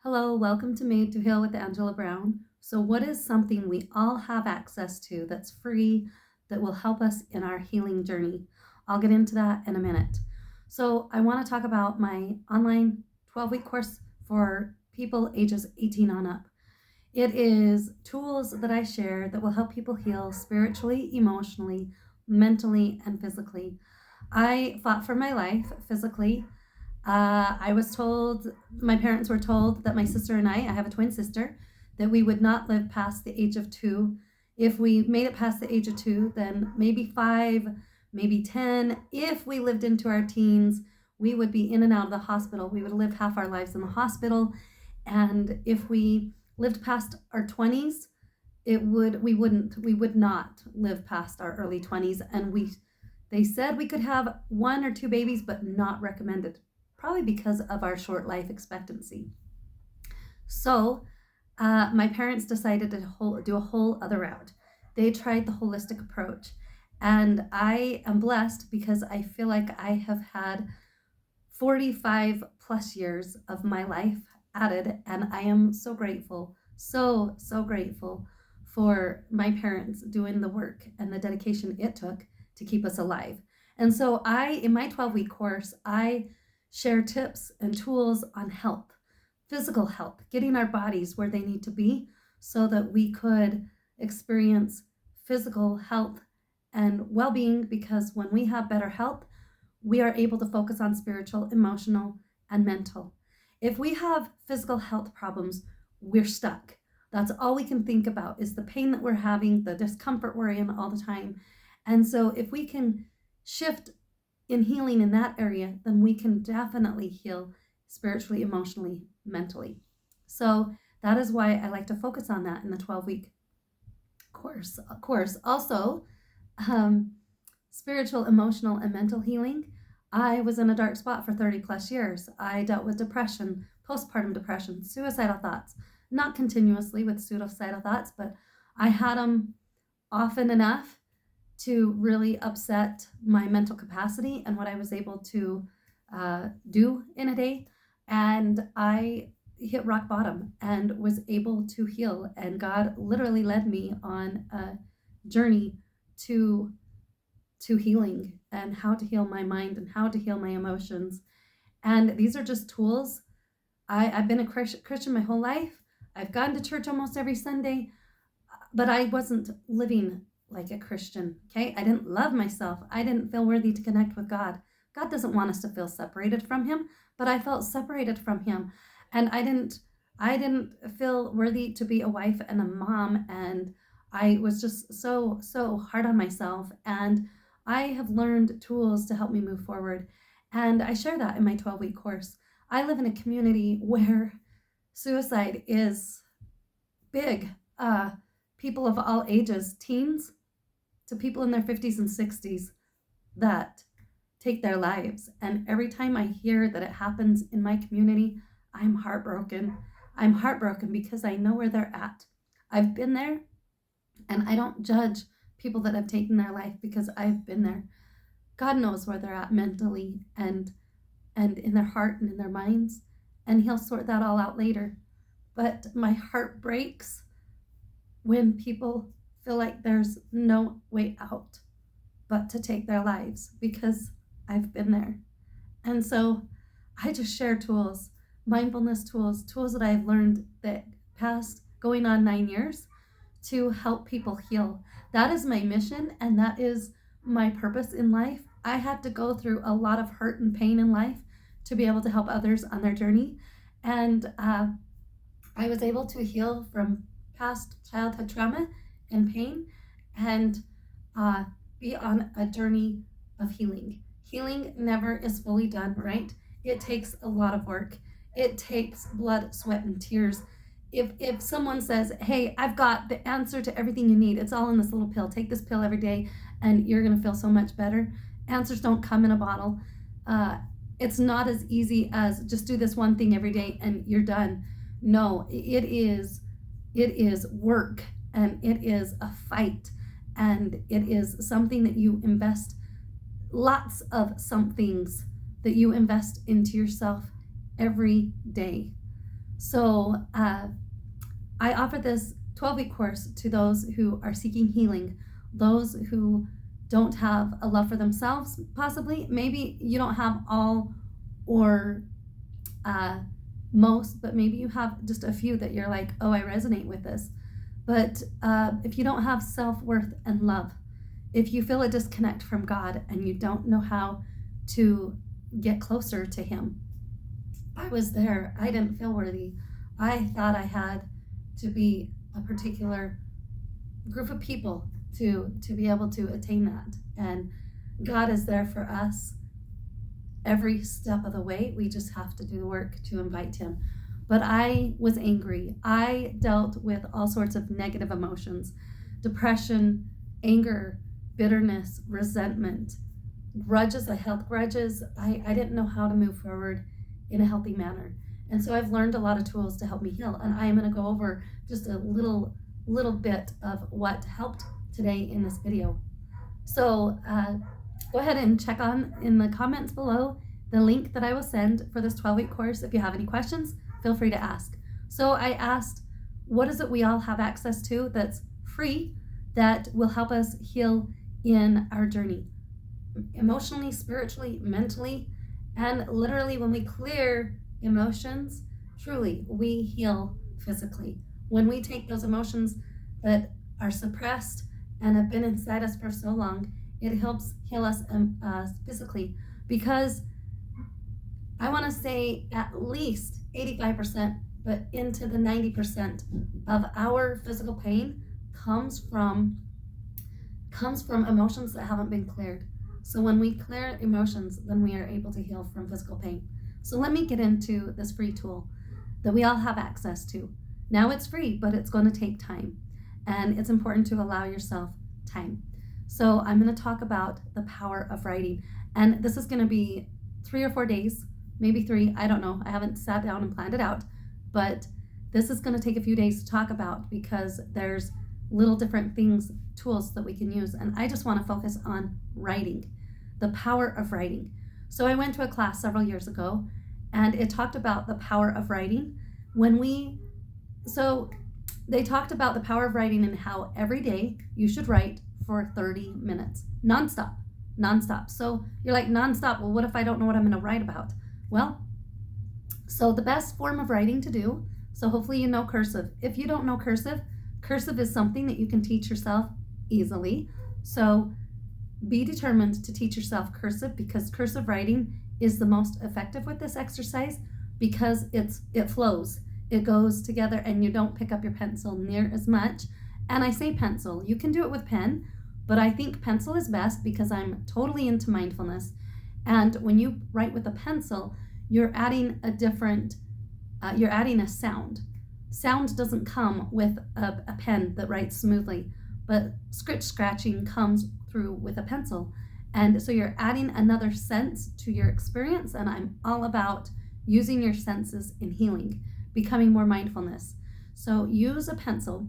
Hello, welcome to Made to Heal with Angela Brown. So, what is something we all have access to that's free that will help us in our healing journey? I'll get into that in a minute. So, I want to talk about my online 12-week course for people ages 18 on up. It is tools that I share that will help people heal spiritually, emotionally, mentally, and physically. I fought for my life physically. I was told, my parents were told that my sister and I have a twin sister, that we would not live past the age of 2. If we made it past the age of 2, then maybe 5, maybe 10. If we lived into our teens, we would be in and out of the hospital. We would live half our lives in the hospital. And if we lived past our 20s, we would not live past our early 20s. And they said we could have 1 or 2 babies, but not recommended, probably because of our short life expectancy. So my parents decided to do a whole other route. They tried the holistic approach. And I am blessed because I feel like I have had 45 plus years of my life added. And I am so grateful, so grateful for my parents doing the work and the dedication it took to keep us alive. And so in my 12-week course, I share tips and tools on health, physical health, getting our bodies where they need to be so that we could experience physical health and well-being, because when we have better health, we are able to focus on spiritual, emotional, and mental. If we have physical health problems, we're stuck. That's all we can think about is the pain that we're having, the discomfort we're in all the time. And so if we can shift in healing in that area, then we can definitely heal spiritually, emotionally, mentally. So that is why I like to focus on that in the 12-week course. Also, spiritual, emotional, and mental healing. I was in a dark spot for 30 plus years. I dealt with depression, postpartum depression, suicidal thoughts, not continuously with suicidal thoughts, but I had them often enough to really upset my mental capacity and what I was able to do in a day. And I hit rock bottom and was able to heal. And God literally led me on a journey to healing and how to heal my mind and how to heal my emotions. And these are just tools. I've been a Christian my whole life. I've gone to church almost every Sunday, but I wasn't living like a Christian, okay? I didn't love myself. I didn't feel worthy to connect with God. God doesn't want us to feel separated from him, but I felt separated from him. And I didn't feel worthy to be a wife and a mom. And I was just so hard on myself. And I have learned tools to help me move forward. And I share that in my 12-week course. I live in a community where suicide is big. People of all ages, teens to people in their 50s and 60s, that take their lives. And every time I hear that it happens in my community, I'm heartbroken. I'm heartbroken because I know where they're at. I've been there, and I don't judge people that have taken their life because I've been there. God knows where they're at mentally and in their heart and in their minds, and he'll sort that all out later. But my heart breaks when people feel like there's no way out but to take their lives, because I've been there. And so I just share tools, mindfulness tools that I've learned that past going on 9 years to help people heal. That is my mission, and that is my purpose in life. I had to go through a lot of hurt and pain in life to be able to help others on their journey. And I was able to heal from past childhood trauma and pain and be on a journey of healing. Healing never is fully done, right? It takes a lot of work. It takes blood, sweat, and tears. If someone says, hey, I've got the answer to everything you need, it's all in this little pill, take this pill every day and you're going to feel so much better. Answers don't come in a bottle. It's not as easy as just do this one thing every day and you're done. No, it is work, and it is a fight, and it is something that you invest, lots of some things that you invest into yourself every day. So I offer this 12-week course to those who are seeking healing, those who don't have a love for themselves, possibly. Maybe you don't have all or most, but maybe you have just a few that you're like, oh, I resonate with this. But if you don't have self-worth and love, if you feel a disconnect from God and you don't know how to get closer to Him, I was there. I didn't feel worthy. I thought I had to be a particular group of people to be able to attain that. And God is there for us every step of the way. We just have to do the work to invite Him. But I was angry. I dealt with all sorts of negative emotions: depression, anger, bitterness, resentment, grudges. I held grudges. I didn't know how to move forward in a healthy manner. And so I've learned a lot of tools to help me heal. And I am going to go over just a little bit of what helped today in this video. So go ahead and check on in the comments below the link that I will send for this 12-week course. If you have any questions, feel free to ask. So I asked, what is it we all have access to that's free that will help us heal in our journey? Emotionally, spiritually, mentally, and literally when we clear emotions, truly, we heal physically. When we take those emotions that are suppressed and have been inside us for so long, it helps heal us physically, because I want to say at least 85%, but into the 90% of our physical pain comes from emotions that haven't been cleared. So when we clear emotions, then we are able to heal from physical pain. So let me get into this free tool that we all have access to. Now it's free, but it's going to take time. And it's important to allow yourself time. So I'm going to talk about the power of writing. And this is going to be 3 or 4 days, maybe 3. I don't know. I haven't sat down and planned it out. But this is going to take a few days to talk about, because there's little different things, tools that we can use. And I just want to focus on writing, the power of writing. So I went to a class several years ago, and it talked about the power of writing. So they talked about the power of writing and how every day you should write for 30 minutes, nonstop. So you're like, nonstop, well, what if I don't know what I'm going to write about? Well, so the best form of writing to do, so hopefully you know cursive. If you don't know cursive is something that you can teach yourself easily. So be determined to teach yourself cursive, because cursive writing is the most effective with this exercise, because it flows. It goes together and you don't pick up your pencil near as much. And I say pencil, you can do it with pen, but I think pencil is best because I'm totally into mindfulness. And when you write with a pencil, you're adding a sound. Sound doesn't come with a pen that writes smoothly, but scratching comes through with a pencil. And so you're adding another sense to your experience, and I'm all about using your senses in healing, becoming more mindfulness. So use a pencil,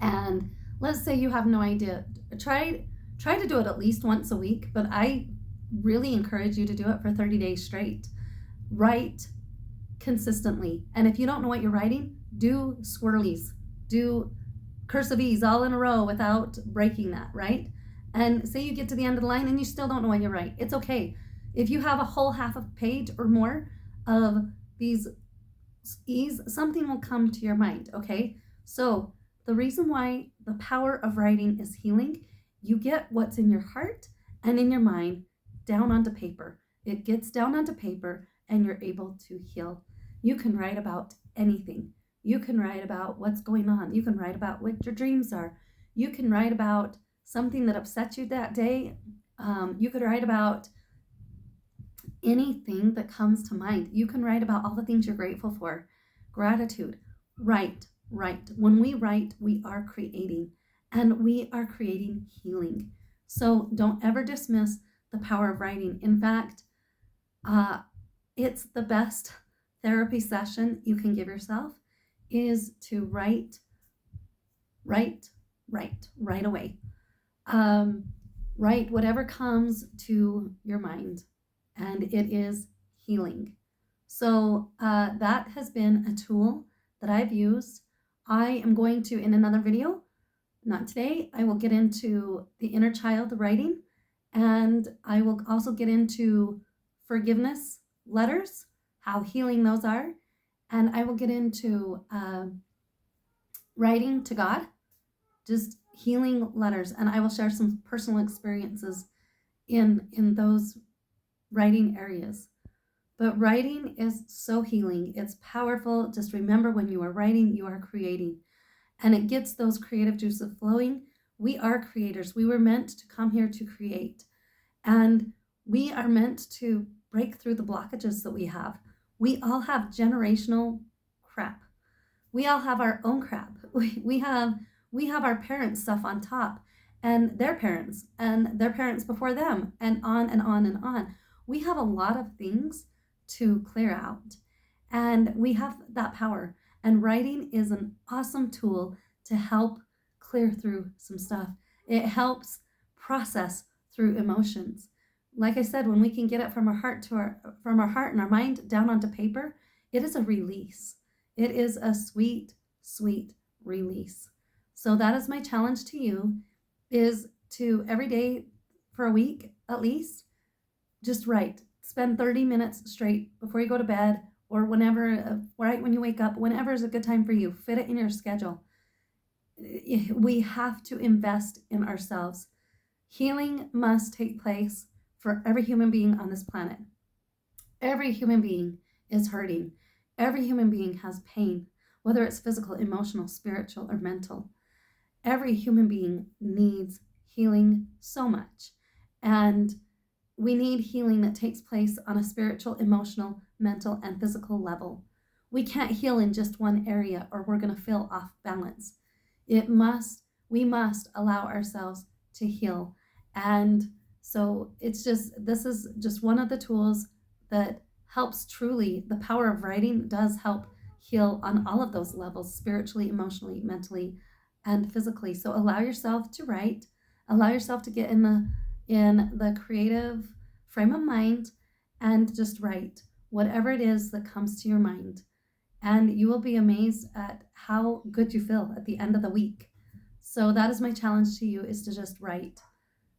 and let's say you have no idea. Try to do it at least once a week, but I really encourage you to do it for 30 days straight. Write consistently. And if you don't know what you're writing, do swirlies, do cursive E's all in a row without breaking that, right? And say you get to the end of the line and you still don't know what you write. It's okay. If you have a whole half a page or more of these E's, something will come to your mind, okay? So the reason why the power of writing is healing, you get what's in your heart and in your mind down onto paper. It gets down onto paper and you're able to heal. You can write about anything. You can write about what's going on. You can write about what your dreams are. You can write about something that upset you that day. You could write about anything that comes to mind. You can write about all the things you're grateful for. Gratitude. Write. When we write, we are creating, and we are creating healing. So don't ever dismiss the power of writing. In fact, it's the best therapy session you can give yourself, is to write away. Write whatever comes to your mind, and it is healing. So that has been a tool that I've used. I am going to, in another video, not today, I will get into the inner child writing, and I will also get into forgiveness letters, how healing those are, and I will get into writing to God, just healing letters, and I will share some personal experiences in those writing areas. But writing is so healing. It's powerful. Just remember, when you are writing, you are creating. And it gets those creative juices flowing. We are creators. We were meant to come here to create. And we are meant to break through the blockages that we have. We all have generational crap. We all have our own crap. We have our parents' stuff on top, and their parents before them, and on and on and on. We have a lot of things to clear out, and we have that power. And writing is an awesome tool to help clear through some stuff. It helps process through emotions. Like I said, when we can get it from our heart and our mind down onto paper, it is a release. It is a sweet, sweet release. So that is my challenge to you, is to every day for a week at least, just write. Spend 30 minutes straight before you go to bed, or whenever, right when you wake up, whenever is a good time for you. Fit it in your schedule. We have to invest in ourselves. Healing must take place for every human being on this planet. Every human being is hurting. Every human being has pain, whether it's physical, emotional, spiritual, or mental. Every human being needs healing so much. And we need healing that takes place on a spiritual, emotional, mental, and physical level. We can't heal in just one area, or we're going to feel off balance. We must allow ourselves to heal. And so this is just one of the tools that helps truly. The power of writing does help heal on all of those levels, spiritually, emotionally, mentally, and physically. So allow yourself to write, allow yourself to get in the creative frame of mind, and just write whatever it is that comes to your mind. And you will be amazed at how good you feel at the end of the week. So that is my challenge to you, is to just write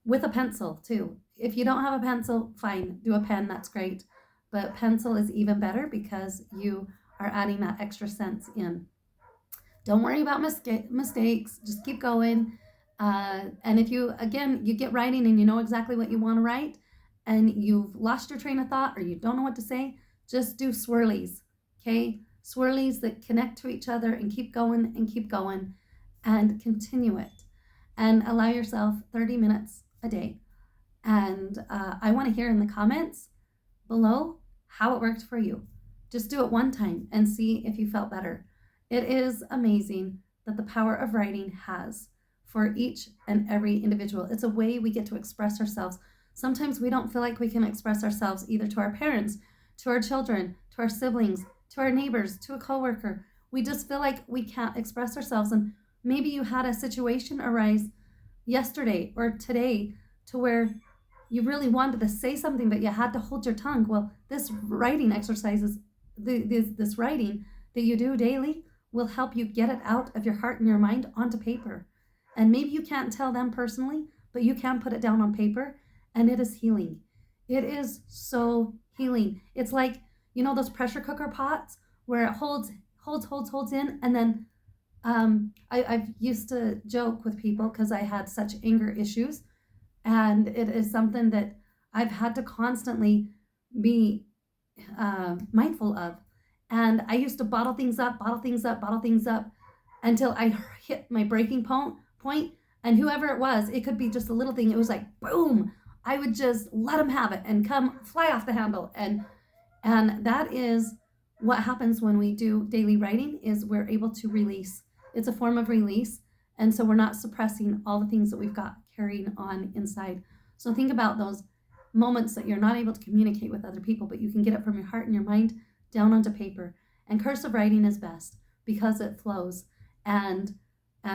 with a pencil too. If you don't have a pencil, fine, do a pen, that's great. But pencil is even better because you are adding that extra sense in. Don't worry about mistakes, just keep going. And if you get writing and you know exactly what you want to write, and you've lost your train of thought or you don't know what to say, just do swirlies, okay? Swirlies that connect to each other, and keep going and continue it. And allow yourself 30 minutes a day. And I want to hear in the comments below how it worked for you. Just do it one time and see if you felt better. It is amazing that the power of writing has for each and every individual. It's a way we get to express ourselves. Sometimes we don't feel like we can express ourselves either to our parents, to our children, to our siblings, to our neighbors, to a coworker. We just feel like we can't express ourselves. And maybe you had a situation arise yesterday or today to where you really wanted to say something, but you had to hold your tongue. Well, this writing exercises, this writing that you do daily, will help you get it out of your heart and your mind onto paper. And maybe you can't tell them personally, but you can put it down on paper, and it is healing. It is so healing. It's like, those pressure cooker pots where it holds in, and then I've used to joke with people because I had such anger issues, and it is something that I've had to constantly be mindful of. And I used to bottle things up until I hit my breaking point. And whoever it was, it could be just a little thing. It was like, boom, I would just let them have it and come fly off the handle. And that is what happens when we do daily writing, is we're able to release. It's a form of release. And so we're not suppressing all the things that we've got carrying on inside. So think about those moments that you're not able to communicate with other people, but you can get it from your heart and your mind down onto paper. And cursive writing is best because it flows, and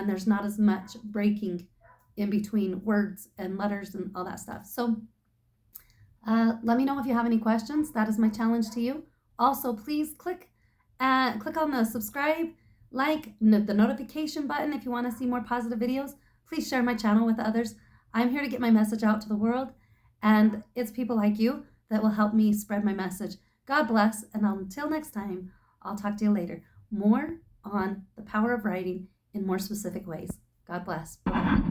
there's not as much breaking in between words and letters and all that stuff. So let me know if you have any questions. That is my challenge to you. Also, please click on the subscribe, the notification button if you want to see more positive videos. Please share my channel with others. I'm here to get my message out to the world, and it's people like you that will help me spread my message. God bless, and until next time, I'll talk to you later. More on the power of writing in more specific ways. God bless. Bye.